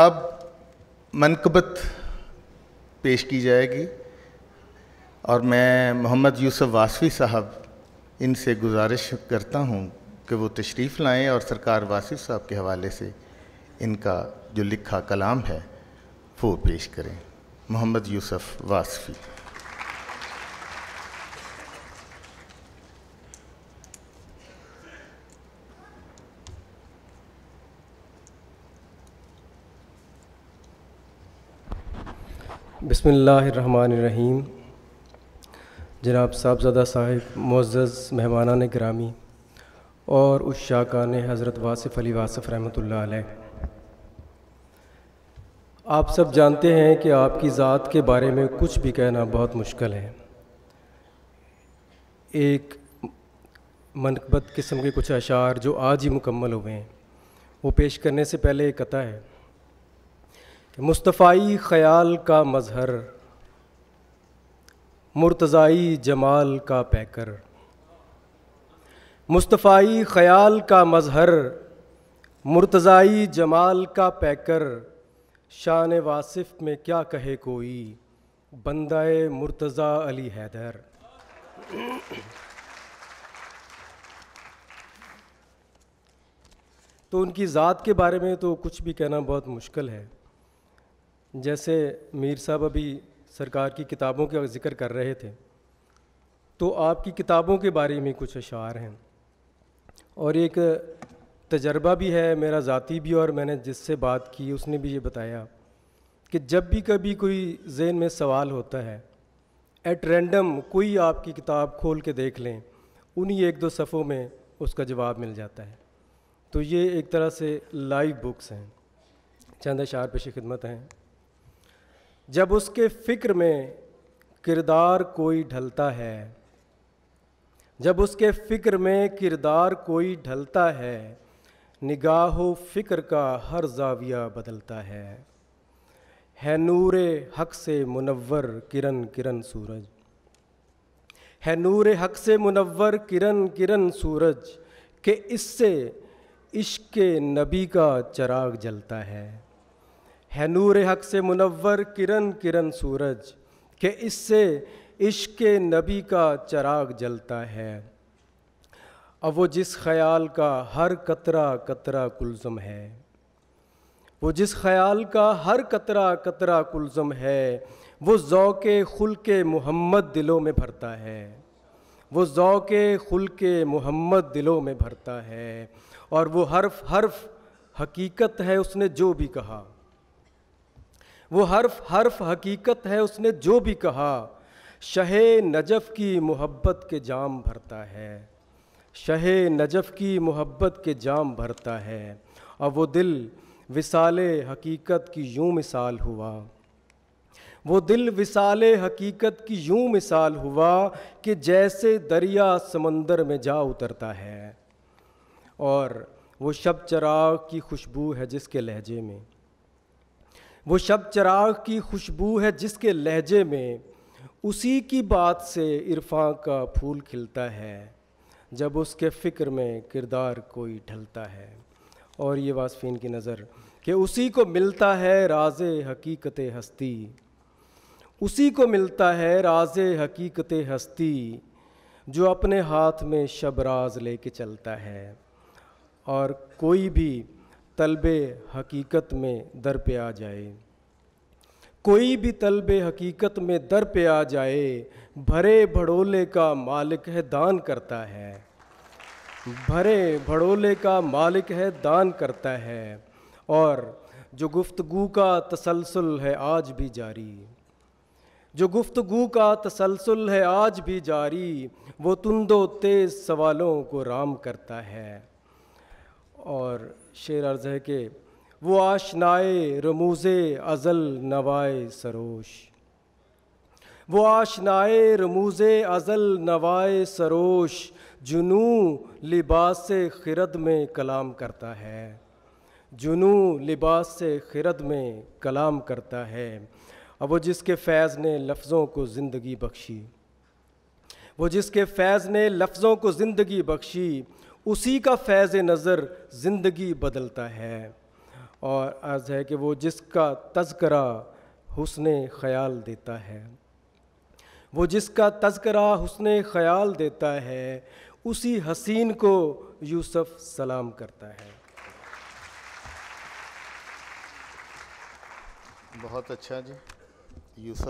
اب منقبت پیش کی جائے گی اور میں محمد یوسف واسفی صاحب ان سے گزارش کرتا ہوں کہ وہ تشریف لائیں اور سرکار واسف صاحب کے حوالے سے ان کا جو لکھا کلام ہے وہ پیش کریں۔ محمد یوسف واسفی۔ بسم اللہ الرحمن الرحیم۔ جناب صاحبزادہ صاحب، معزز مہمانان گرامی اور عشاقان حضرت واصف علی واصف رحمۃ اللہ علیہ، آپ سب جانتے ہیں کہ آپ کی ذات کے بارے میں کچھ بھی کہنا بہت مشکل ہے۔ ایک منقبت قسم کے کچھ اشعار جو آج ہی مکمل ہوئے ہیں وہ پیش کرنے سے پہلے ایک قطع ہے کہ مصطفائی خیال کا مظہر، مرتضائی جمال کا پیکر، مصطفائی خیال کا مظہر، مرتضائی جمال کا پیکر، شان واصف میں کیا کہے کوئی، بندہ مرتضیٰ علی حیدر۔ تو ان کی ذات کے بارے میں تو کچھ بھی کہنا بہت مشکل ہے۔ جیسے میر صاحب ابھی سرکار کی کتابوں کا ذکر کر رہے تھے، تو آپ کی کتابوں کے بارے میں کچھ اشعار ہیں، اور ایک تجربہ بھی ہے میرا ذاتی بھی، اور میں نے جس سے بات کی اس نے بھی یہ بتایا کہ جب بھی کبھی کوئی ذہن میں سوال ہوتا ہے، ایٹ رینڈم کوئی آپ کی کتاب کھول کے دیکھ لیں، انہی ایک دو صفحوں میں اس کا جواب مل جاتا ہے۔ تو یہ ایک طرح سے لائیو بکس ہیں۔ چند اشعار پیش خدمت ہیں۔ جب اس کے فکر میں کردار کوئی ڈھلتا ہے، جب اس کے فکر میں کردار کوئی ڈھلتا ہے، نگاہ و فکر کا ہر زاویہ بدلتا ہے نور حق سے منور کرن کرن سورج، ہے نور حق سے منور کرن کرن سورج، کہ اس سے عشق نبی کا چراغ جلتا ہے نور حق سے منور کرن کرن سورج، کہ اس سے عشق نبی کا چراغ جلتا ہے۔ اب وہ جس خیال کا ہر قطرہ قطرہ کلزم ہے، وہ جس خیال کا ہر قطرہ قطرہ کلزم ہے، وہ ذوق خلق محمد دلوں میں بھرتا ہے، وہ ذوق خلق محمد دلوں میں بھرتا ہے، اور وہ حرف حرف حقیقت ہے اس نے جو بھی کہا، وہ حرف حرف حقیقت ہے اس نے جو بھی کہا، شہ نجف کی محبت کے جام بھرتا ہے، شہ نجف کی محبت کے جام بھرتا ہے، اور وہ دل وصال حقیقت کی یوں مثال ہوا، وہ دل وصال حقیقت کی یوں مثال ہوا، کہ جیسے دریا سمندر میں جا اترتا ہے، اور وہ شب چراغ کی خوشبو ہے جس کے لہجے میں، وہ شب چراغ کی خوشبو ہے جس کے لہجے میں، اسی کی بات سے عرفاں کا پھول کھلتا ہے، جب اس کے فکر میں کردار کوئی ڈھلتا ہے۔ اور یہ واسفین کی نظر کہ اسی کو ملتا ہے راز حقیقت ہستی، اسی کو ملتا ہے راز حقیقت ہستی، جو اپنے ہاتھ میں شب راز لے کے چلتا ہے، اور کوئی بھی طلب حقیقت میں در پہ آ جائے، کوئی بھی طلب حقیقت میں در پہ آ جائے، بھرے بھڑولے کا مالک ہے دان کرتا ہے، بھرے بھڑولے کا مالک ہے دان کرتا ہے، اور جو گفتگو کا تسلسل ہے آج بھی جاری، جو گفتگو کا تسلسل ہے آج بھی جاری، وہ تند و تیز سوالوں کو رام کرتا ہے۔ اور شعر عرض ہے کہ وہ آشنائے رموز ازل نوائے سروش، وہ آشنائے رموز ازل نوائے سروش، جنوں لباس خرد میں کلام کرتا ہے، جنوں لباس خرد میں کلام کرتا ہے۔ اب وہ جس کے فیض نے لفظوں کو زندگی بخشی، وہ جس کے فیض نے لفظوں کو زندگی بخشی، اسی کا فیض نظر زندگی بدلتا ہے، اور عرض ہے کہ وہ جس کا تذکرہ حسن خیال دیتا ہے، وہ جس کا تذکرہ حسن خیال دیتا ہے، اسی حسین کو یوسف سلام کرتا ہے۔ بہت اچھا جی، یوسف